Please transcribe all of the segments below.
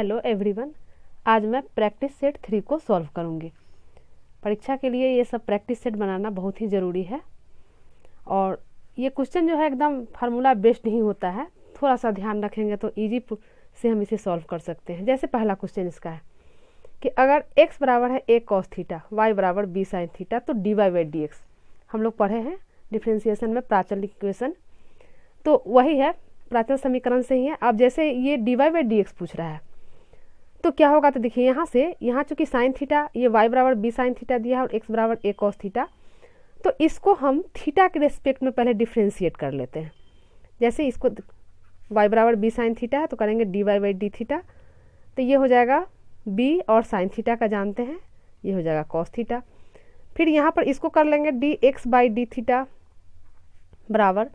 Hello everyone. आज मैं practice set 3 को सॉल्व करूंगी। परीक्षा के लिए ये सब प्रैक्टिस सेट बनाना बहुत ही ज़रूरी है और ये क्वेश्चन जो है एकदम फार्मूला बेस्ड नहीं होता है। थोड़ा सा ध्यान रखेंगे तो इजी से हम इसे सॉल्व कर सकते हैं। जैसे पहला क्वेश्चन इसका है कि अगर x बराबर है a cos थीटा, y बराबर b sin थीटा, तो dy बाई डी एक्स हम लोग पढ़े हैं डिफ्रेंसिएशन में प्राचल इक्वेशन, तो वही है, प्राचल समीकरण से ही है। अब जैसे ये dy बाई डी एक्स पूछ रहा है तो क्या होगा, तो देखिए यहाँ चूंकि साइन थीटा, ये y बराबर b साइन थीटा दिया है और x बराबर a cos थीटा, तो इसको हम थीटा के रेस्पेक्ट में पहले डिफ्रेंशिएट कर लेते हैं। जैसे इसको y बराबर b साइन थीटा है तो करेंगे dy बाई डी थीटा, तो ये हो जाएगा b और साइन थीटा का जानते हैं, ये हो जाएगा cos थीटा। फिर यहाँ पर इसको कर लेंगे dx बाई डी थीटा बराबर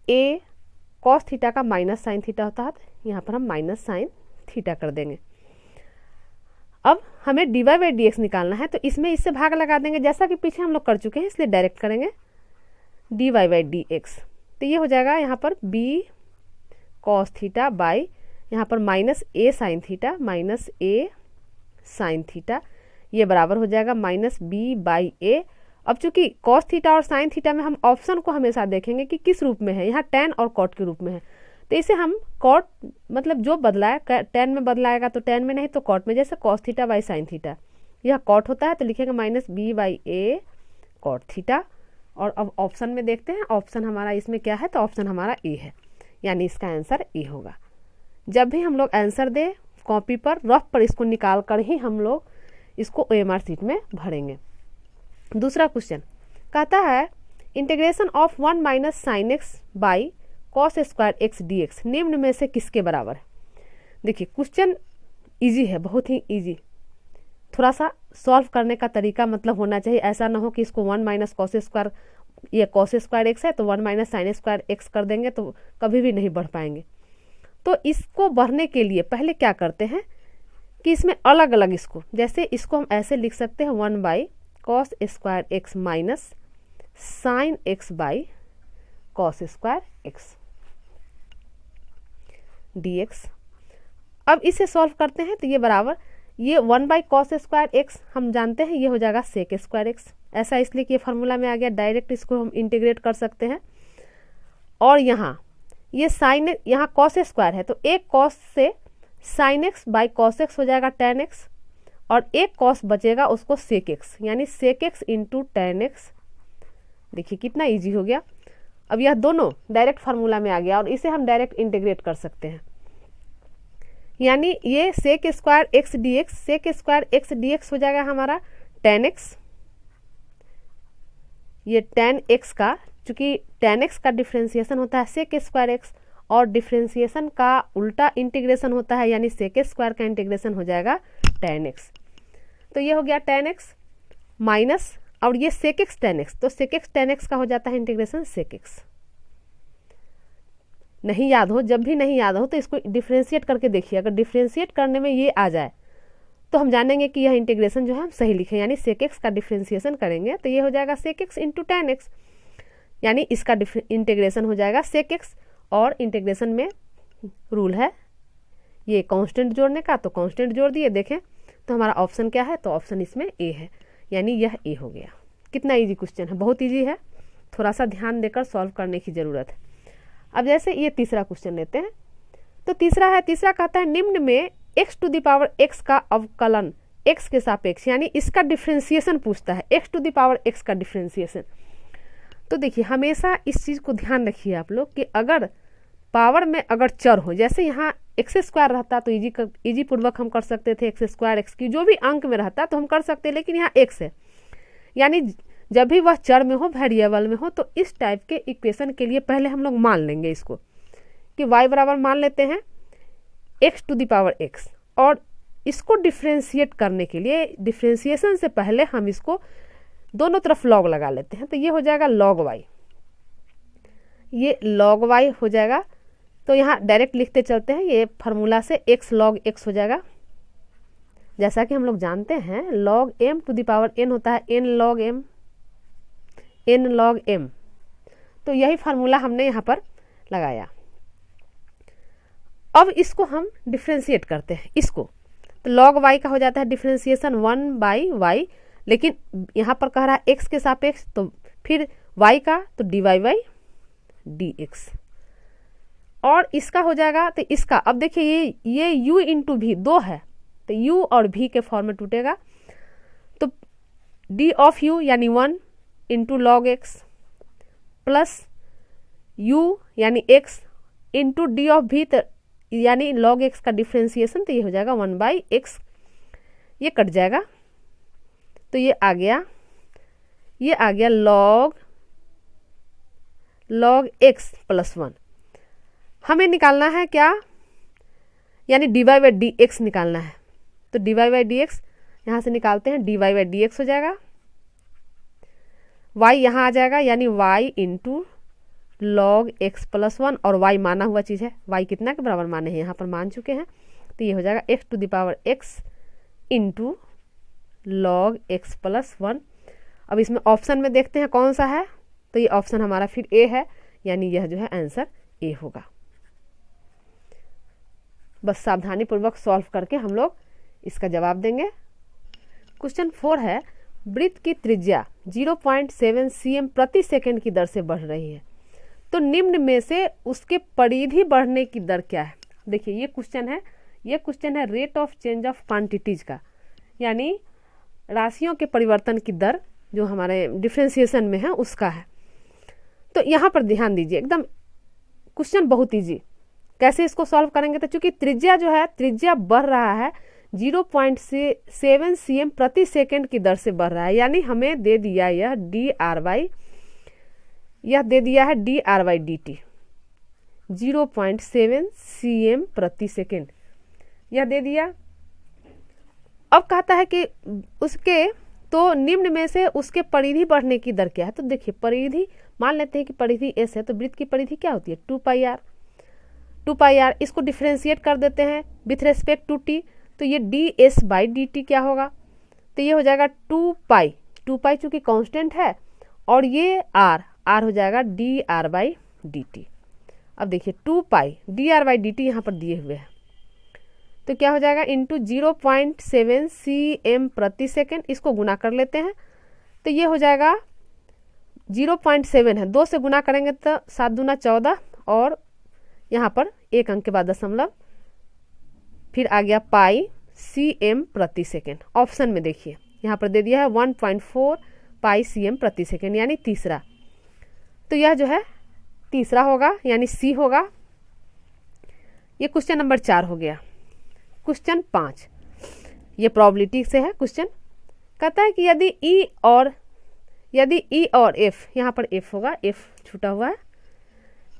a cos थीटा का माइनस साइन थीटा होता है, तो यहाँ पर हम माइनस साइन थीटा कर देंगे। अब हमें dy बाई डी एक्स निकालना है, तो इसमें इससे भाग लगा देंगे जैसा कि पीछे हम लोग कर चुके हैं, इसलिए डायरेक्ट करेंगे dy बाई डी एक्स, तो ये हो जाएगा यहाँ पर b cos थीटा बाई यहाँ पर minus a sine theta, minus a sine theta, ये बराबर हो जाएगा माइनस b बाई a। अब चूंकि cos थीटा और साइन थीटा में हम ऑप्शन को हमेशा देखेंगे कि किस रूप में है, यहाँ tan और cot के रूप में है, तो इसे हम cot मतलब जो बदला है tan में बदलाएगा तो tan में, नहीं तो cot में। जैसे cos theta by sine theta, यह cot होता है तो लिखेंगे minus b by a cot theta. और अब ऑप्शन में देखते हैं, ऑप्शन हमारा इसमें क्या है, तो ऑप्शन हमारा ए है, यानी इसका आंसर ए होगा। जब भी हम लोग आंसर दे कॉपी पर रफ पर इसको निकाल कर ही हम लोग इसको OMR शीट में भरेंगे। दूसरा क्वेश्चन कहता है integration of 1 minus sine x by cos square x d x निम्न में से किसके बराबर है। देखिए क्वेश्चन इजी है, बहुत ही इजी। थोड़ा सा सॉल्व करने का तरीका मतलब होना चाहिए, ऐसा ना हो कि इसको 1 माइनस कॉस स्क्वायर, ये कॉस स्क्वायर एक्स है तो 1 माइनस साइन स्क्वायर एक्स कर देंगे तो कभी भी नहीं बढ़ पाएंगे। तो इसको बढ़ने के लिए पहले क्या करते हैं कि इसमें अलग अलग इसको, जैसे इसको हम ऐसे लिख सकते हैं 1 by cos square x minus sine x by cos square x d x. अब इसे सॉल्व करते हैं तो ये बराबर, ये 1 बाई कॉस स्क्वायर एक्स हम जानते हैं ये हो जाएगा सेक स्क्वायर एक्स, ऐसा इसलिए कि ये फार्मूला में आ गया, डायरेक्ट इसको हम इंटीग्रेट कर सकते हैं। और यहाँ ये साइन, यहाँ कॉस स्क्वायर है तो एक कॉस से sine x by cos x हो जाएगा tan एक्स, और एक कॉस बचेगा उसको सेक एक्स, यानी sec x into tan x. देखिए कितना इजी हो गया। अब यह दोनों डायरेक्ट फार्मूला में आ गया और इसे हम डायरेक्ट इंटीग्रेट कर सकते हैं, यानी ये sec square x d x, sec square x d x हो जाएगा हमारा tan एक्स। ये tan एक्स का, चूंकि tan एक्स का डिफ्रेंसिएशन होता है सेक स्क्वायर एक्स और डिफ्रेंसिएशन का उल्टा इंटीग्रेशन होता है, यानी सेक स्क्वायर का इंटीग्रेशन हो जाएगा tan एक्स। तो ये हो गया tan एक्स माइनस, और ये सेक एक्स tan एक्स, तो सेक एक्स tan एक्स का हो जाता है इंटीग्रेशन सेक एक्स। नहीं याद हो, जब भी नहीं याद हो तो इसको डिफ्रेंशिएट करके देखिए, अगर डिफ्रेंशिएट करने में ये आ जाए तो हम जानेंगे कि यह इंटीग्रेशन जो है हम सही लिखें, यानी सेक एक्स का डिफ्रेंशिएशन करेंगे तो ये हो जाएगा sec x into tan x, यानी इसका इंटीग्रेशन हो जाएगा सेक एक्स। और इंटीग्रेशन में रूल है ये कांस्टेंट जोड़ने का, तो कांस्टेंट जोड़ दिए। देखें तो हमारा ऑप्शन क्या है, तो ऑप्शन इसमें ए है, यानी यह ए हो गया। कितना इजी क्वेश्चन है, बहुत इजी है, थोड़ा सा ध्यान देकर सॉल्व करने की ज़रूरत है। अब जैसे ये तीसरा क्वेश्चन लेते हैं, तो तीसरा कहता है निम्न में x to the power x का अवकलन x के सापेक्ष, यानी इसका डिफ्रेंसिएशन पूछता है, x to the power x का डिफ्रेंसिएशन। तो देखिए हमेशा इस चीज़ को ध्यान रखिए आप लोग कि अगर पावर में अगर चर हो, जैसे यहाँ एक्स स्क्वायर रहता तो इजी पूर्वक हम कर सकते थे, एक्स स्क्वायर एक्स की जो भी अंक में रहता तो हम कर सकते, लेकिन यहाँ एक्स है, यानी जब भी वह चर में हो, वेरिएबल में हो, तो इस टाइप के इक्वेशन के लिए पहले हम लोग मान लेंगे इसको कि y बराबर मान लेते हैं x to the power x, और इसको डिफ्रेंशिएट करने के लिए डिफ्रेंशिएशन से पहले हम इसको दोनों तरफ लॉग लगा लेते हैं, तो ये हो जाएगा log y, ये log y हो जाएगा। तो यहाँ डायरेक्ट लिखते चलते हैं, ये फार्मूला से x log x हो जाएगा। जैसा कि हम लोग जानते हैं log m to the power n होता है n log m, n log m, तो यही फार्मूला हमने यहाँ पर लगाया। अब इसको हम डिफ्रेंशिएट करते हैं इसको, तो log y का हो जाता है डिफ्रेंशिएशन 1/y, लेकिन यहाँ पर कह रहा है x के सापेक्ष, तो फिर y का तो dy बाई dx, और इसका हो जाएगा तो इसका, अब देखिए ये u इंटू भी 2 है, तो u और v के फॉर्म में टूटेगा, तो d ऑफ u यानी 1 into log x plus u यानी x into D of v, तो यानी लॉग एक्स का डिफ्रेंशिएशन, तो ये हो जाएगा 1/x, ये कट जाएगा, तो ये आ गया log x प्लस 1। हमें निकालना है क्या, यानी dy बाई डी एक्स निकालना है, तो dy बाई डी एक्स यहाँ से निकालते हैं, dy बाई डी एक्स हो जाएगा, y यहाँ आ जाएगा यानी y into log x plus 1, और y माना हुआ चीज़ है, y कितना के बराबर माने हैं यहाँ पर मान चुके हैं, तो ये हो जाएगा x to the power x into log x plus 1। अब इसमें ऑप्शन में देखते हैं कौन सा है, तो ये ऑप्शन हमारा फिर ए है, यानी यह जो है आंसर ए होगा। बस सावधानी पूर्वक सॉल्व करके हम लोग इसका जवाब देंगे। क्वेश्चन 4 है, वृत्त की त्रिज्या 0.7 cm प्रति सेकंड की दर से बढ़ रही है, तो निम्न में से उसके परिधि बढ़ने की दर क्या है। देखिए ये क्वेश्चन है rate of change of quantities का, यानी राशियों के परिवर्तन की दर जो हमारे डिफ्रेंशिएशन में है उसका है। तो यहाँ पर ध्यान दीजिए, एकदम क्वेश्चन बहुत इजी, कैसे इसको सॉल्व करेंगे, तो चूंकि त्रिज्या बढ़ रहा है 0.7 cm प्रति सेकंड की दर से बढ़ रहा है, यानी हमें दे दिया यह D r by d T 0.7 cm प्रति सेकंड यह दे दिया। अब कहता है कि उसके तो निम्न में से उसके परिधि बढ़ने की दर क्या है, तो देखिए परिधि मान लेते हैं कि परिधि s है, तो वृत्त की परिधि क्या होती है 2 पाई आर, इसको डिफ्रेंशिएट कर देते हैं विथ रेस्पेक्ट टू t, तो ये D S by d T क्या होगा, तो ये हो जाएगा 2 पाई चूंकि कांस्टेंट है, और ये r हो जाएगा d r by d t. अब देखिए 2 pi d r by d t यहाँ पर दिए हुए हैं, तो क्या हो जाएगा इंटू 0.7 cm प्रति सेकेंड, इसको गुना कर लेते हैं, तो ये हो जाएगा 0.7 है, 2 से गुना करेंगे तो 7 दूना 14, और यहाँ पर एक अंक के बाद दशमलव, फिर आ गया पाई cm प्रति सेकेंड। ऑप्शन में देखिए यहाँ पर दे दिया है 1.4 पाई cm प्रति सेकेंड, यानी तीसरा, तो यह जो है तीसरा होगा यानी सी होगा। ये क्वेश्चन नंबर 4 हो गया। क्वेश्चन 5 ये प्रोबेबिलिटी से है क्वेश्चन, कहता है कि यदि ई और एफ, यहाँ पर एफ होगा, एफ छूटा हुआ है,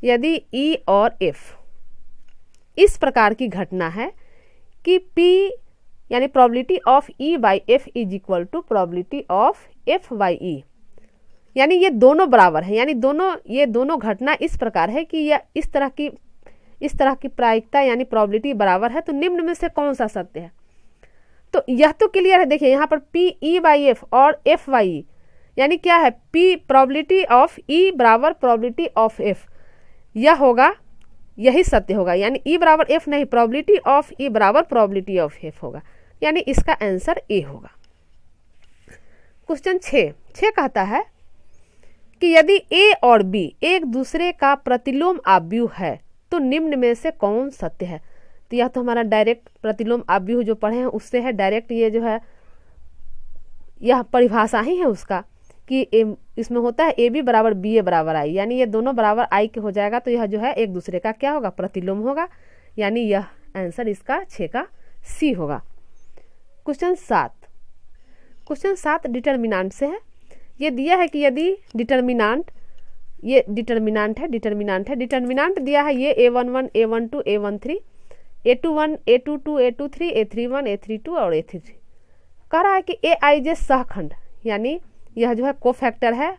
यदि ई और एफ इस प्रकार की घटना है कि पी यानी probability of E by F is equal to probability of F by E, यानी ये दोनों बराबर है, यानी ये दोनों घटना इस प्रकार है कि यह इस तरह की प्रायिकता यानी प्रोबेबिलिटी बराबर है, तो निम्न में से कौन सा सत्य है। तो यह तो क्लियर है, देखिए यहाँ पर पी ई बाई एफ और एफ बाई ई, यानी क्या है पी प्रोबेबिलिटी ऑफ ई बराबर प्रोबेबिलिटी ऑफ एफ, यह होगा, यही सत्य होगा, यानी ई बराबर एफ नहीं, प्रोबेबिलिटी ऑफ ई बराबर प्रोबेबिलिटी ऑफ एफ होगा, यानी इसका आंसर ए होगा। क्वेश्चन 6 कहता है कि यदि ए और बी एक दूसरे का प्रतिलोम आव्यूह है तो निम्न में से कौन सत्य है। तो यह तो हमारा डायरेक्ट प्रतिलोम आव्यूह जो पढ़े हैं उससे है, डायरेक्ट ये जो है यह परिभाषा ही है उसका कि इसमें होता है ए बी बराबर बी ए बराबर आई, यानी ये दोनों बराबर आई के हो जाएगा, तो यह जो है एक दूसरे का क्या होगा प्रतिलोम होगा, यानी यह आंसर इसका 6 का सी होगा। क्वेश्चन 7 डिटर्मिनांट से है। ये दिया है कि यदि डिटर्मिनांट दिया है ये a11 a12 a13 a21 a22 a23 a31 a32 और a33, कह रहा है कि ए आई जे सहखंड यानी यह जो है कोफैक्टर है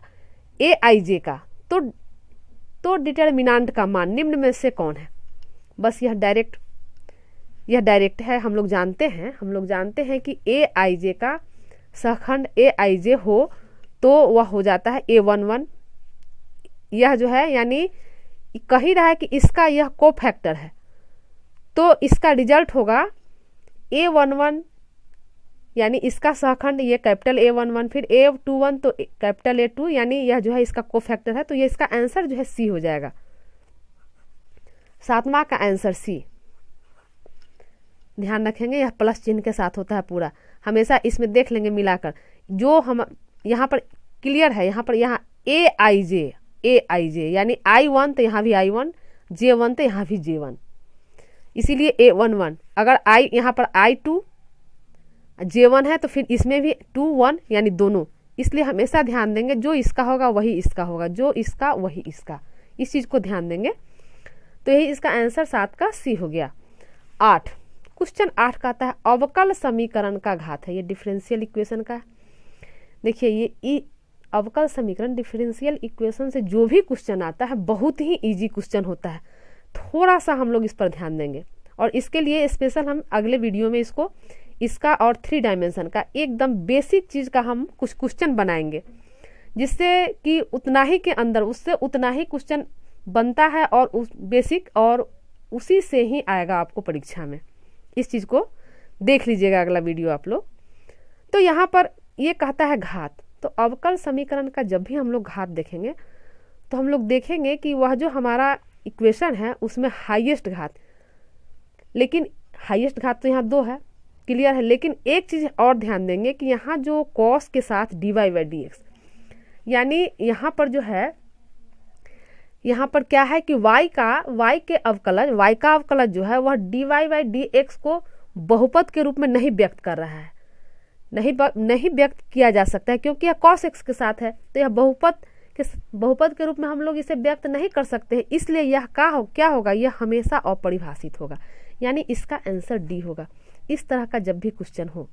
ए आई जे का, तो डिटर्मिनांट का मान निम्न में से कौन है। बस यह डायरेक्ट है, हम लोग जानते हैं कि ए आई जे का सहखंड ए आई जे हो तो वह हो जाता है a11, यह जो है यानी कह ही रहा है कि इसका यह कोफैक्टर है, तो इसका रिजल्ट होगा A11 यानी इसका सहखंड ये कैपिटल A11, फिर A21 तो कैपिटल A2, यानी यह जो है इसका कोफैक्टर है। तो ये इसका आंसर जो है C हो जाएगा, 7वां का आंसर C। ध्यान रखेंगे यह प्लस चिन्ह के साथ होता है पूरा, हमेशा इसमें देख लेंगे मिलाकर। जो हम यहाँ पर क्लियर है, यहाँ पर यहाँ AIJ यानी I1 तो यहाँ भी I1, J1 तो यहाँ भी J1, इसीलिए A11। अगर I यहाँ पर I2 J1 है तो फिर इसमें भी 2 1 यानी दोनों, इसलिए हमेशा ध्यान देंगे जो इसका होगा वही इसका होगा, जो इसका वही इसका, इस चीज़ को ध्यान देंगे। तो यही इसका आंसर 7 का C हो गया। 8 क्वेश्चन 8 का आता है अवकल समीकरण का घात है, ये डिफरेंशियल इक्वेशन का है। देखिए ये अवकल समीकरण डिफरेंशियल इक्वेशन से जो भी क्वेश्चन आता है बहुत ही इजी क्वेश्चन होता है, थोड़ा सा हम लोग इस पर ध्यान देंगे। और इसके लिए स्पेशल हम अगले वीडियो में इसका और 3 डायमेंशन का एकदम बेसिक चीज़ का हम कुछ क्वेश्चन बनाएंगे, जिससे कि उतना ही के अंदर उससे उतना ही क्वेश्चन बनता है और उस बेसिक और उसी से ही आएगा आपको परीक्षा में। इस चीज़ को देख लीजिएगा अगला वीडियो आप लोग। तो यहाँ पर ये कहता है घात, तो अवकल समीकरण का जब भी हम लोग घात देखेंगे तो हम लोग देखेंगे कि वह जो हमारा इक्वेशन है उसमें हाईएस्ट घात, लेकिन हाईएस्ट घात तो यहाँ 2 है, क्लियर है। लेकिन एक चीज़ और ध्यान देंगे कि यहाँ जो कॉस के साथ dy/dx, यानी यहाँ पर जो है, यहाँ पर क्या है कि y के अवकलज, y का अवकलज जो है वह dy/dx को बहुपद के रूप में नहीं व्यक्त कर रहा है, नहीं व्यक्त किया जा सकता है, क्योंकि यह cos x के साथ है। तो यह बहुपद के रूप में हम लोग इसे व्यक्त नहीं कर सकते हैं, इसलिए यह क्या होगा, यह हमेशा अपरिभाषित होगा, यानी इसका आंसर D होगा। इस तरह का जब भी क्वेश्चन हो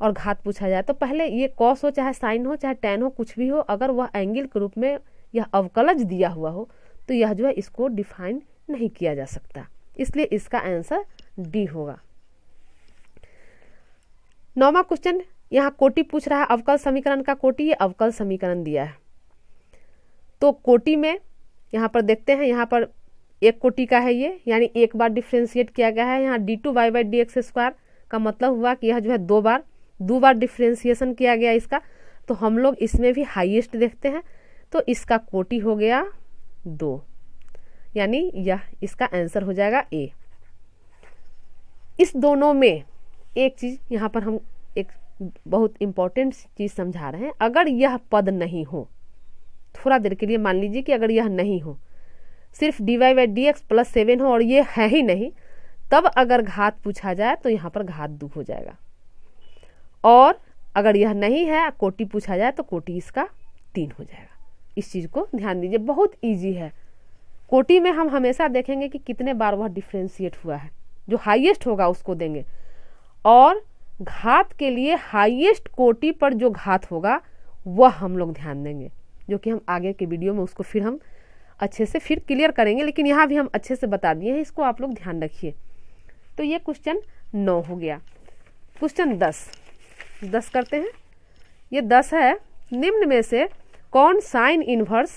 और घात पूछा जाए तो पहले ये कॉस हो चाहे साइन हो चाहे टेन हो कुछ भी हो, अगर वह एंगल के रूप में यह अवकलज दिया हुआ हो तो यह जो है इसको डिफाइन नहीं किया जा सकता, इसलिए इसका आंसर D होगा। 9वां क्वेश्चन यहाँ कोटि पूछ रहा है, अवकल समीकरण का कोटि, ये अवकल समीकरण दिया है। तो कोटि में यहाँ पर देखते हैं, यहाँ पर एक कोटि का है ये, यानी एक बार डिफ्रेंशिएट किया गया है। यहाँ d2y/dx² का मतलब हुआ कि यह जो है दो बार डिफ्रेंशिएशन किया गया इसका। तो हम लोग इसमें भी हाईएस्ट देखते हैं, तो इसका कोटि हो गया 2, यानी यह इसका आंसर हो जाएगा A। इस दोनों में एक चीज यहाँ पर हम एक बहुत इंपॉर्टेंट चीज समझा रहे हैं, अगर यह पद नहीं हो, थोड़ा देर के लिए मान लीजिए कि अगर यह नहीं हो, सिर्फ dy/dx + 7 हो और ये है ही नहीं, तब अगर घात पूछा जाए तो यहाँ पर घात 2 हो जाएगा। और अगर यह नहीं है, कोटि पूछा जाए तो कोटि इसका 3 हो जाएगा। इस चीज़ को ध्यान दीजिए, बहुत इजी है। कोटि में हम हमेशा देखेंगे कि कितने बार वह डिफ्रेंशिएट हुआ है, जो हाईएस्ट होगा उसको देंगे। और घात के लिए हाईएस्ट कोटि पर जो घात होगा वह हम लोग ध्यान देंगे, जो कि हम आगे के वीडियो में उसको फिर हम अच्छे से फिर क्लियर करेंगे, लेकिन यहाँ भी हम अच्छे से बता दिए हैं, इसको आप लोग ध्यान रखिए। तो ये क्वेश्चन 9 हो गया। क्वेश्चन 10 करते हैं। ये 10 है, निम्न में से कौन साइन इनवर्स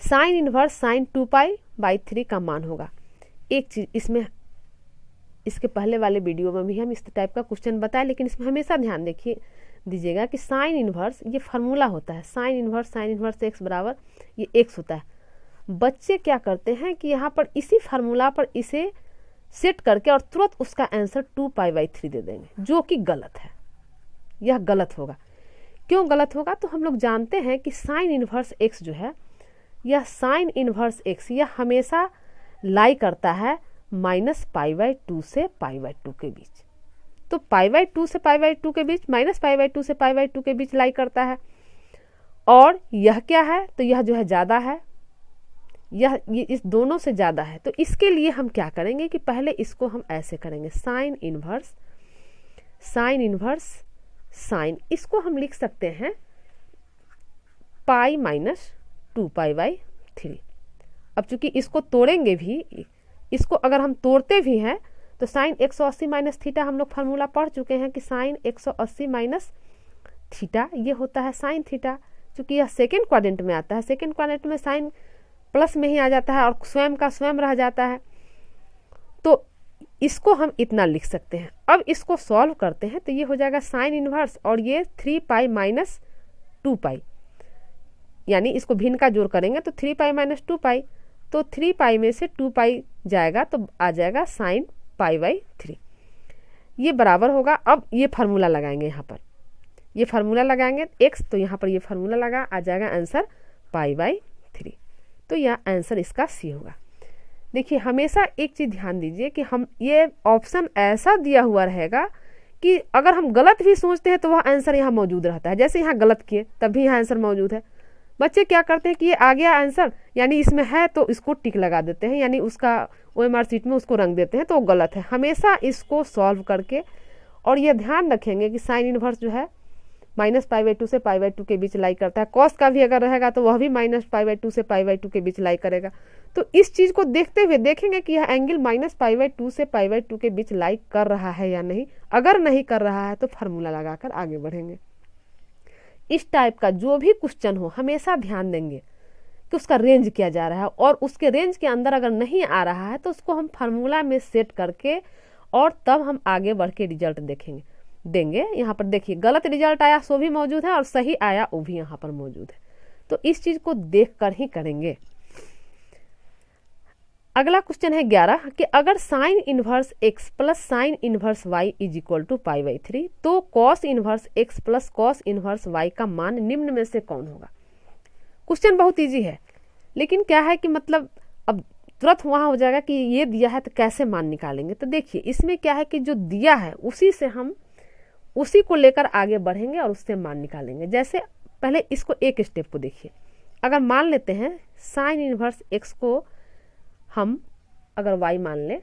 साइन 2π/3 का मान होगा। एक चीज इसमें, इसके पहले वाले वीडियो में भी हम इस टाइप का क्वेश्चन बताए, लेकिन इसमें हमेशा ध्यान दीजिएगा कि साइन इनवर्स ये फार्मूला होता है, साइन इनवर्स x बराबर ये x होता है। बच्चे क्या करते हैं कि यहाँ पर इसी फार्मूला पर इसे सेट करके और तुरंत उसका आंसर 2π/3 दे देंगे, जो कि गलत है। यह गलत होगा। क्यों गलत होगा? तो हम लोग जानते हैं कि साइन इनवर्स x जो है, यह साइन इनवर्स x यह हमेशा लाई करता है -π/2 से π/2 के बीच। तो π/2 से π/2 के बीच, -π/2 से π/2 के बीच लाई करता है। और यह क्या है? तो यह जो है ज़्यादा है, ये इस दोनों से ज़्यादा है। तो इसके लिए हम क्या करेंगे कि पहले इसको हम ऐसे करेंगे, साइन इनवर्स साइन, इसको हम लिख सकते हैं π - 2π/3। अब चूंकि इसको तोड़ेंगे भी, इसको अगर हम तोड़ते भी हैं तो साइन 180 - थीटा हम लोग फार्मूला पढ़ चुके हैं कि साइन 180 - थीटा ये होता है साइन थीटा। चूंकि यह सेकेंड क्वाड्रेंट में आता है, सेकेंड क्वाड्रेंट में साइन प्लस में ही आ जाता है और स्वयं का स्वयं रह जाता है। तो इसको हम इतना लिख सकते हैं। अब इसको सॉल्व करते हैं तो ये हो जाएगा साइन इनवर्स, और ये 3 पाई माइनस 2 पाई, यानी इसको भिन्न का जोड़ करेंगे तो 3 पाई माइनस 2 पाई, तो 3 पाई में से 2 पाई जाएगा तो आ जाएगा साइन पाई बाई 3। ये बराबर होगा, अब ये फार्मूला लगाएंगे, यहाँ पर ये फार्मूला लगाएंगे x, तो यहाँ पर ये फार्मूला लगा, आ जाएगा आंसर पाई बाई 3। तो यह आंसर इसका सी होगा। देखिए हमेशा एक चीज़ ध्यान दीजिए कि हम ये ऑप्शन ऐसा दिया हुआ रहेगा कि अगर हम गलत भी सोचते हैं तो वह आंसर यहाँ मौजूद रहता है। जैसे यहाँ गलत किए तब भी यहाँ आंसर मौजूद है। बच्चे क्या करते हैं कि ये आ गया आंसर, यानी इसमें है तो इसको टिक लगा देते हैं, यानी उसका OMR शीट में उसको रंग देते हैं, तो वो गलत है। हमेशा इसको सॉल्व करके, और ये ध्यान रखेंगे कि साइन इनवर्स जो है माइनस पाई बाई 2 से पाई बाई 2 के बीच लाई करता है। कॉस का भी अगर रहेगा तो वह भी माइनस पाई बाई 2 से पाई बाई 2 के बीच लाई करेगा। तो इस चीज़ को देखते हुए देखेंगे कि यह एंगल माइनस पाई बाई 2 से पाई बाई 2 के बीच लाई कर रहा है या नहीं। अगर नहीं कर रहा है तो फार्मूला लगाकर आगे बढ़ेंगे। इस टाइप का जो भी क्वेश्चन हो हमेशा ध्यान देंगे कि उसका रेंज क्या जा रहा है, और उसके रेंज के अंदर अगर नहीं आ रहा है तो उसको हम फार्मूला में सेट करके और तब हम आगे बढ़ के रिजल्ट देंगे। यहाँ पर देखिए गलत रिजल्ट आया सो भी मौजूद है, और सही आया वो भी यहाँ पर मौजूद है। तो इस चीज को देख कर ही करेंगे। अगला क्वेश्चन है 11 कि अगर sine inverse x plus sine inverse y is equal to pi by 3, तो cos inverse x plus cos inverse y का मान निम्न में से कौन होगा। क्वेश्चन बहुत इजी है, लेकिन क्या है कि मतलब अब तुरंत वहाँ हो जाएगा कि ये दिया है तो कैसे मान निकालेंगे। तो देखिए इसमें क्या है कि जो दिया है उसी को लेकर आगे बढ़ेंगे और उससे मान निकालेंगे। जैसे पहले इसको एक स्टेप को देखिए। अगर मान लेते हैं साइन इनवर्स x को हम अगर y मान ले,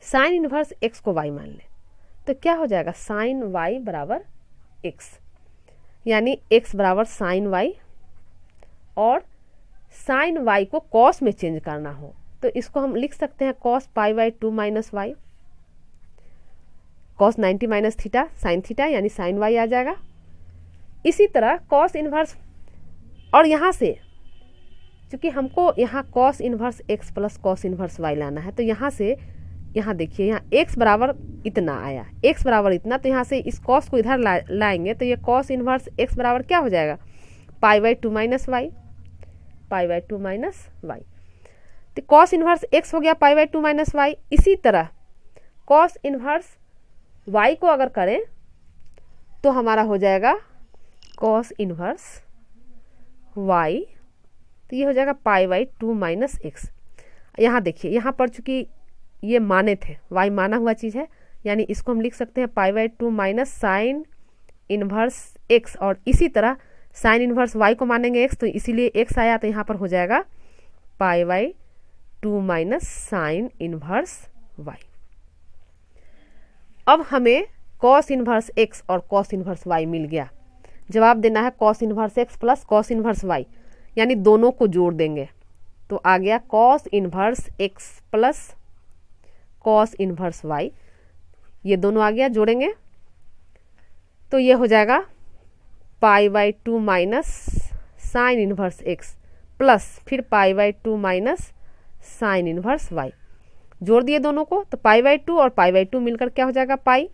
साइन इनवर्स x को y मान ले, तो क्या हो जाएगा साइन y बराबर x, यानी x बराबर साइन y, और साइन y को कॉस में चेंज करना हो तो इसको हम लिख सकते हैं cos pi by 2 minus y, cos 90 minus theta sine theta, यानी साइन y आ जाएगा। इसी तरह कॉस इनवर्स, और यहाँ से क्योंकि हमको यहाँ cos inverse x plus cos inverse y लाना है, तो यहाँ से यहाँ देखिए यहाँ x बराबर इतना आया, x बराबर इतना, तो यहाँ से इस कॉस को इधर लाएंगे तो ये कॉस इनवर्स x बराबर क्या हो जाएगा pi by 2 minus y, pi by 2 minus y. तो कॉस इनवर्स x हो गया पाई बाई 2 माइनस वाई। इसी तरह कॉस इनवर्स y को अगर करें तो हमारा हो जाएगा कॉस इनवर्स y, तो ये हो जाएगा पाई बाई 2 माइनस एक्स। यहाँ देखिए यहाँ पर चूंकि ये माने थे, y माना हुआ चीज़ है, यानी इसको हम लिख सकते हैं पाई by 2 minus sine inverse x, और इसी तरह साइन इनवर्स y को मानेंगे x, तो इसीलिए x आया, तो यहाँ पर हो जाएगा pi by 2 minus sine inverse y। अब हमें कॉस इनवर्स x और कॉस इनवर्स y मिल गया। जवाब देना है cos inverse x plus cos inverse y, यानी दोनों को जोड़ देंगे तो आ गया cos inverse x plus cos inverse y, ये दोनों आ गया, जोड़ेंगे तो ये हो जाएगा pi by 2 minus sine inverse x plus फिर pi by 2 minus sine inverse y। जोड़ दिए दोनों को तो पाई बाई 2 और पाई बाई 2 मिलकर क्या हो जाएगा पाई,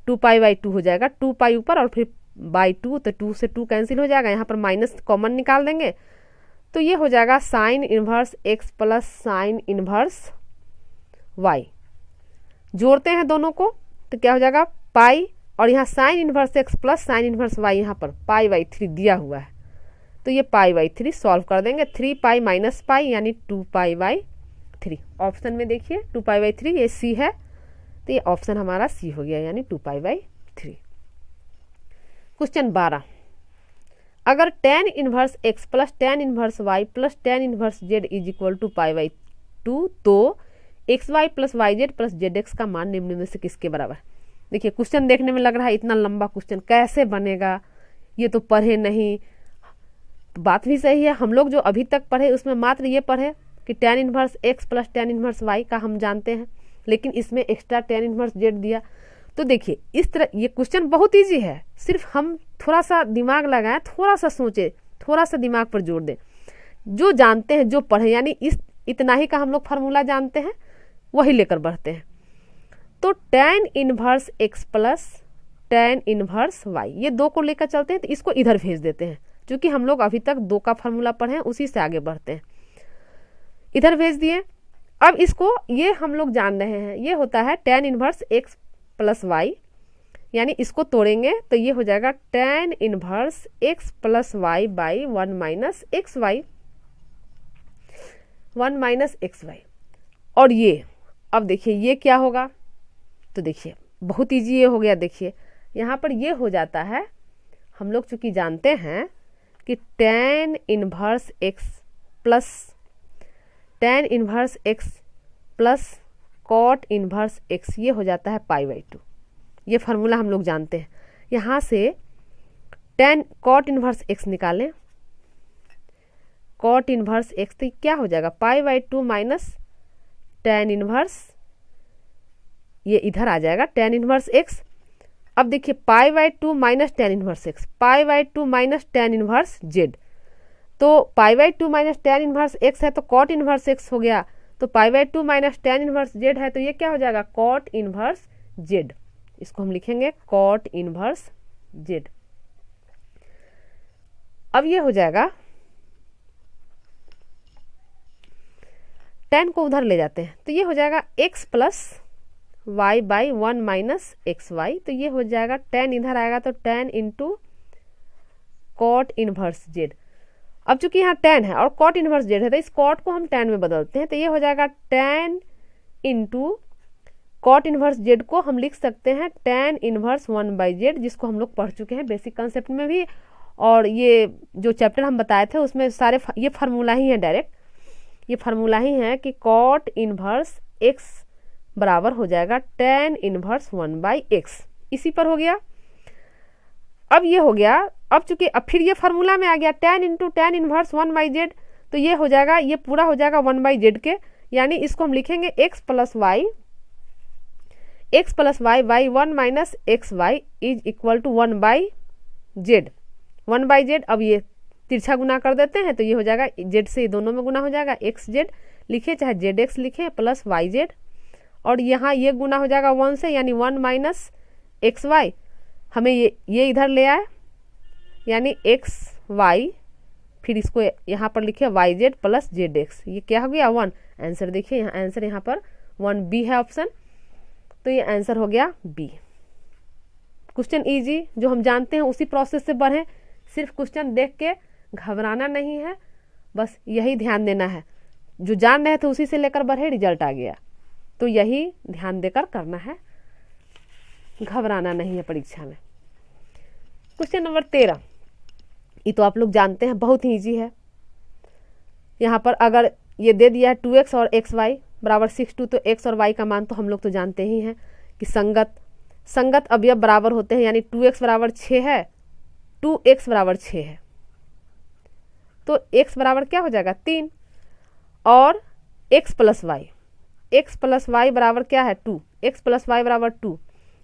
2 पाई बाई 2 हो जाएगा, 2 पाई ऊपर और फिर बाई 2, तो 2 से 2 कैंसिल हो जाएगा, यहाँ पर माइनस कॉमन निकाल देंगे तो ये हो जाएगा sign inverse x plus sine inverse y। जोड़ते हैं दोनों को तो क्या हो जाएगा पाई, और यहाँ sign inverse x plus sine inverse y, यहाँ पर पाई बाई 3 दिया हुआ है तो ये पाई बाई 3 सॉल्व कर देंगे, 3 पाई माइनस पाई यानी 2 पाई बाई 3। ऑप्शन में देखिए 2 पाई बाई 3 ये सी है, तो ये ऑप्शन हमारा सी हो गया, यानी 2 पाई बाई 3। क्वेश्चन 12 अगर tan inverse x plus tan inverse y plus tan inverse z is equal to pi by 2, तो xy plus yz plus zx का मान निम्न में से किसके बराबर। देखिए क्वेश्चन देखने में लग रहा है इतना लंबा क्वेश्चन कैसे बनेगा, ये तो पढ़े नहीं। तो बात भी सही है, हम लोग जो अभी तक पढ़े उसमें मात्र ये पढ़े कि tan inverse x plus tan inverse y का हम जानते हैं, लेकिन इसमें एक्स्ट्रा tan इनवर्स z दिया। तो देखिए इस तरह ये क्वेश्चन बहुत इजी है, सिर्फ हम थोड़ा सा दिमाग लगाएं, थोड़ा सा सोचें, थोड़ा सा दिमाग पर जोर दें। जो जानते हैं जो पढ़े, यानी इतना ही का हम लोग फार्मूला जानते हैं, वही लेकर बढ़ते हैं। तो tan inverse x plus tan inverse y, ये दो को लेकर चलते हैं तो इसको इधर भेज देते हैं। क्योंकि हम लोग अभी तक दो का फॉर्मूला पढ़े हैं, उसी से आगे बढ़ते हैं। इधर भेज दिए। अब इसको, ये हम लोग जान रहे हैं, ये होता है tan inverse x plus y, यानी इसको तोड़ेंगे तो ये हो जाएगा tan inverse x plus y by 1 minus x y, 1 minus x y. और ये अब देखिए ये क्या होगा, तो देखिए बहुत इजी ये हो गया। देखिए यहाँ पर ये हो जाता है, हम लोग चूंकि जानते हैं कि tan inverse x plus tan inverse x plus cot inverse x, ये हो जाता है π/2। ये फार्मूला हम लोग जानते हैं। यहाँ से tan cot इनवर्स x निकालें, cot इनवर्स x, तो क्या हो जाएगा π/2 माइनस tan इनवर्स, ये इधर आ जाएगा tan इनवर्स x। अब देखिए π/2 minus tan inverse x, π/2 minus tan inverse z, तो π/2 माइनस tan इनवर्स x है तो cot इनवर्स x हो गया, तो π/2 माइनस tan इनवर्स z है तो ये क्या हो जाएगा cot इनवर्स z। इसको हम लिखेंगे cot इनवर्स z। अब ये हो जाएगा, tan को उधर ले जाते हैं तो ये हो जाएगा x plus y by 1 minus x y, तो ये हो जाएगा tan इधर आएगा तो tan into cot inverse z। अब चूंकि यहाँ tan है और cot इनवर्स z है तो इस cot को हम tan में बदलते हैं तो ये हो जाएगा tan into cot inverse z को हम लिख सकते हैं tan इनवर्स 1 बाई z, जिसको हम लोग पढ़ चुके हैं बेसिक कंसेप्ट में भी, और ये जो चैप्टर हम बताए थे उसमें सारे ये फार्मूला ही है, डायरेक्ट ये फार्मूला ही है कि cot इनवर्स x बराबर हो जाएगा tan इनवर्स 1 बाई x। इसी पर हो गया। अब ये हो गया, अब चूंकि अब फिर ये फार्मूला में आ गया tan into tan inverse 1 by z, तो ये हो जाएगा, ये पूरा हो जाएगा 1 बाई z के, यानी इसको हम लिखेंगे x plus y by 1 minus x y is equal to 1 by z, 1 by z। अब ये तिरछा गुना कर देते हैं तो ये हो जाएगा z से दोनों में गुना हो जाएगा, एक्स जेड लिखे चाहे जेड एक्स लिखे प्लस वाई जेड, और यहाँ ये गुना हो जाएगा 1 से, यानी 1 माइनस एक्स वाई। हमें ये इधर ले आए यानी एक्स वाई, फिर इसको यहाँ पर लिखे y z plus z x, ये क्या हो गया 1। आंसर देखिए यहाँ आंसर यहाँ पर 1B है ऑप्शन, तो ये आंसर हो गया B। क्वेश्चन इजी जो हम जानते हैं उसी प्रोसेस से बढ़े, सिर्फ क्वेश्चन देख के घबराना नहीं है, बस यही ध्यान देना है। जो जान रहे थे उसी से लेकर बढ़े, रिजल्ट आ गया, तो यही ध्यान देकर करना है, घबराना नहीं है परीक्षा में। क्वेश्चन नंबर 13, ये तो आप लोग जानते हैं, बहुत ही इजी है। यहाँ पर अगर ये दे दिया है 2x और xy बराबर 62, तो x और y का मान तो हम लोग तो जानते ही हैं कि संगत अवयव बराबर होते हैं, यानी 2x बराबर 6 है, 2x बराबर 6 है, तो x बराबर क्या हो जाएगा 3, और x प्लस वाई बराबर क्या है 2, x प्लस वाई बराबर 2,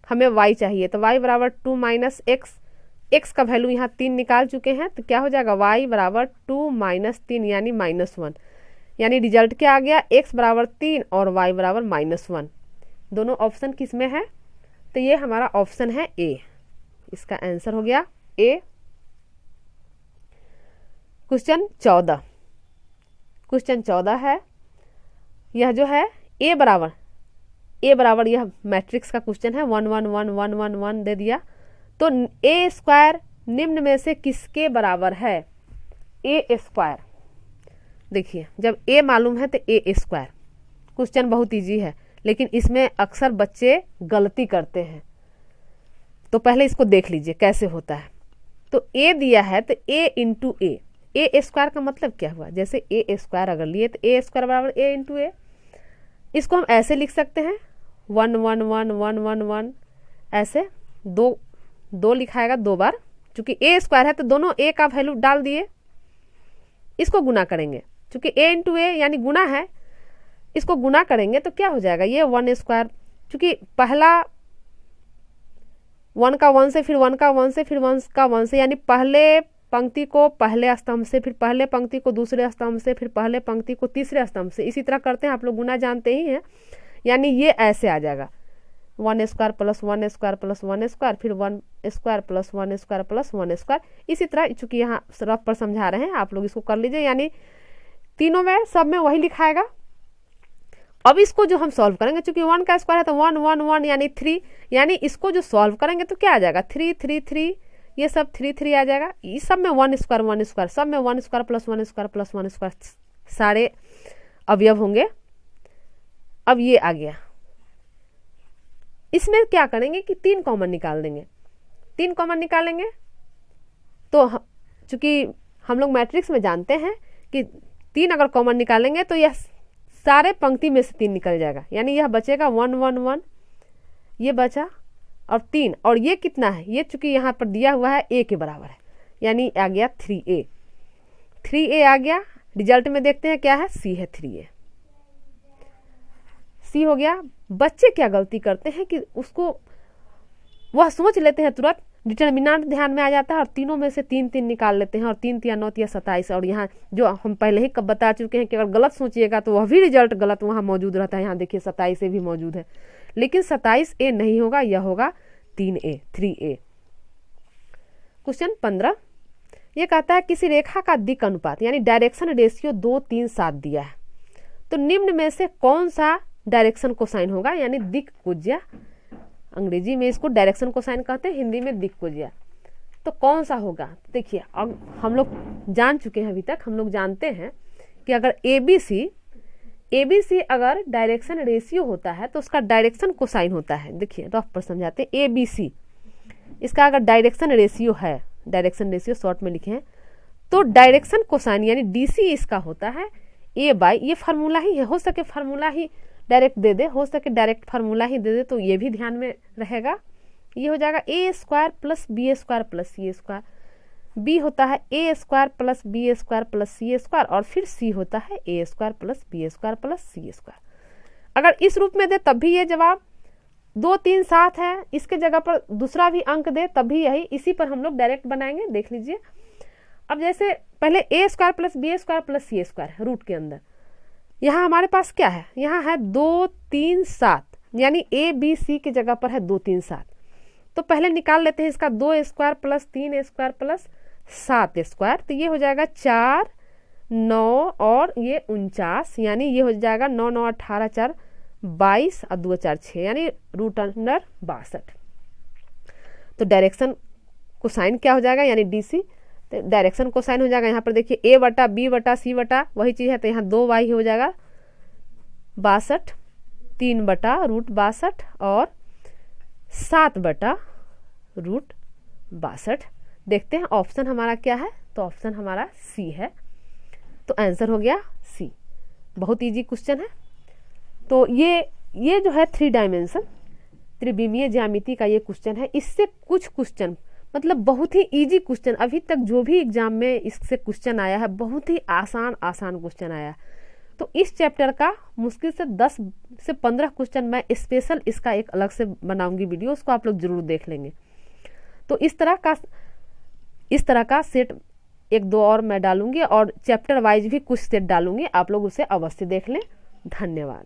हमें y चाहिए तो y बराबर 2 माइनस x का वैल्यू यहाँ 3 निकाल चुके हैं, तो क्या हो जाएगा y बराबर 2 माइनस 3 यानी -1, यानी रिजल्ट क्या आ गया x बराबर 3 और y बराबर -1। दोनों ऑप्शन किस में है, तो ये हमारा ऑप्शन है A, इसका आंसर हो गया A। क्वेश्चन 14 है, यह जो है A बराबर यह मैट्रिक्स का क्वेश्चन है, 1 1 1 1 1 1 दे दिया, तो a स्क्वायर निम्न में से किसके बराबर है, a स्क्वायर। देखिए जब a मालूम है तो a स्क्वायर, क्वेश्चन बहुत इजी है लेकिन इसमें अक्सर बच्चे गलती करते हैं, तो पहले इसको देख लीजिए कैसे होता है। तो a दिया है तो a इंटू a स्क्वायर का मतलब क्या हुआ, जैसे a स्क्वायर अगर लिए तो a स्क्वायर बराबर a इंटू a, इसको हम ऐसे लिख सकते हैं 1 1 1 1 1 1, ऐसे दो लिखाएगा 2 बार, चूंकि a स्क्वायर है तो दोनों a का वैल्यू डाल दिए, इसको गुना करेंगे, चूंकि a इंटू a यानी गुना है, इसको गुना करेंगे तो क्या हो जाएगा ये 1 स्क्वायर, चूंकि पहला 1 का 1 से, फिर 1 का 1 से, फिर 1 का 1 से, यानी पहले पंक्ति को पहले स्तंभ से, फिर पहले पंक्ति को दूसरे स्तंभ से, फिर पहले पंक्ति को तीसरे स्तंभ से, इसी तरह करते हैं। आप लोग गुना जानते ही हैं, यानी ये ऐसे आ जाएगा 1 square plus 1 square plus 1 square, फिर 1 square plus 1 square plus 1 square. इसी तरह, चूंकि यहाँ रफ पर समझा रहे हैं, आप लोग इसको कर लीजिए। यानी तीनों में सब में वही लिखाएगा। अब इसको जो हम सॉल्व करेंगे, चूंकि 1 का स्क्वायर है तो 1 1 1 यानी 3, यानी इसको जो सॉल्व करेंगे तो क्या आ जाएगा 3 3 3, ये सब 3 3 आ जाएगा। इस सब में 1 स्क्वायर सब में 1 square plus 1 square plus 1 square सारे अवयव होंगे। अब ये आ गया। इसमें क्या करेंगे कि 3 कॉमन निकाल देंगे। 3 कॉमन निकालेंगे तो चूंकि हम लोग मैट्रिक्स में जानते हैं कि 3 अगर कॉमन निकालेंगे तो यह सारे पंक्ति में से 3 निकल जाएगा। यानी यह बचेगा 1 1 1, ये बचा और 3, और ये कितना है, ये चूंकि यहाँ पर दिया हुआ है a के बराबर है, यानी आ गया 3a। 3a आ गया। रिजल्ट में देखते हैं क्या है, c है 3a। c हो गया। बच्चे क्या गलती करते हैं कि उसको वह सोच लेते हैं, तुरंत डिटर्मिनेंट ध्यान में आ जाता है और तीनों में से 3 3 निकाल लेते हैं, और 3 3 9 27। और यहाँ जो हम पहले ही कब बता चुके हैं कि अगर गलत सोचिएगा तो वह भी रिजल्ट गलत वहाँ मौजूद रहता है। यहाँ देखिए 27 भी मौजूद है, लेकिन 27a नहीं होगा, यह होगा 3a। क्वेश्चन 15 ये कहता है किसी रेखा का दिक् अनुपात यानी डायरेक्शन रेशियो 2 3 7 दिया है, तो निम्न में से कौन सा डायरेक्शन कोसाइन होगा, यानी दिक् कुज्या। अंग्रेजी में इसको डायरेक्शन कोसाइन कहते हैं, हिंदी में दिक् कुज्या। तो कौन सा होगा, देखिए अब हम लोग जान चुके हैं, अभी तक हम लोग जानते हैं कि अगर ABC अगर डायरेक्शन रेशियो होता है तो उसका डायरेक्शन कोसाइन होता है। देखिए रफ पर समझाते हैं। ABC इसका अगर डायरेक्शन रेशियो है, डायरेक्शन रेशियो शॉर्ट में लिखे हैं, तो डायरेक्शन कोसाइन यानी DC इसका होता है A बाई, ये फार्मूला ही है, हो सके फार्मूला ही डायरेक्ट दे दे, हो सके डायरेक्ट फार्मूला ही दे दे, तो ये भी ध्यान में रहेगा। ये हो जाएगा a square plus b square plus c square. B होता है a square plus b square plus c square, और फिर c होता है a square plus b square plus c square. अगर इस रूप में दे तब भी ये जवाब 2 3 7 है, इसके जगह पर दूसरा भी अंक दे तब भी यही, इसी पर हम लोग डायरेक्ट बनाएंगे। देख लीजिए। अब जैसे पहले a square plus b square plus c square root के अंदर, यहाँ हमारे पास क्या है, यहाँ है 2 3 7, यानी a b c की जगह पर है 2 3 7। तो पहले निकाल लेते हैं इसका 2 square plus 3 square plus 7 square, तो ये हो जाएगा 4 9 और ये 49, यानी ये हो जाएगा 9 9 18 4 22 और 2 4 6, यानी रूट अंडर 62। तो डायरेक्शन कोसाइन क्या हो जाएगा, यानी DC। तो डायरेक्शन कोसाइन हो जाएगा, यहाँ पर देखिए a बटा b बटा c बटा वही चीज़ है, तो यहाँ 2y हो जाएगा 62, 3 बटा रूट 62 और 7 बटा रूट 62। देखते हैं ऑप्शन हमारा क्या है, तो ऑप्शन हमारा C है। तो आंसर हो गया C। बहुत इजी क्वेश्चन है। तो ये जो है 3 डायमेंशन त्रिविमीय ज्यामिति का ये क्वेश्चन है। इससे कुछ क्वेश्चन मतलब बहुत ही इजी क्वेश्चन, अभी तक जो भी एग्जाम में इससे क्वेश्चन आया है बहुत ही आसान क्वेश्चन आया। तो इस चैप्टर का मुश्किल से 10 से 15 क्वेश्चन मैं स्पेशल इसका एक अलग से बनाऊंगी वीडियो, उसको आप लोग जरूर देख लेंगे। तो इस तरह का सेट 1-2 और मैं डालूंगी, और चैप्टर वाइज भी कुछ सेट डालूंगी, आप लोग उसे अवश्य देख लें। धन्यवाद।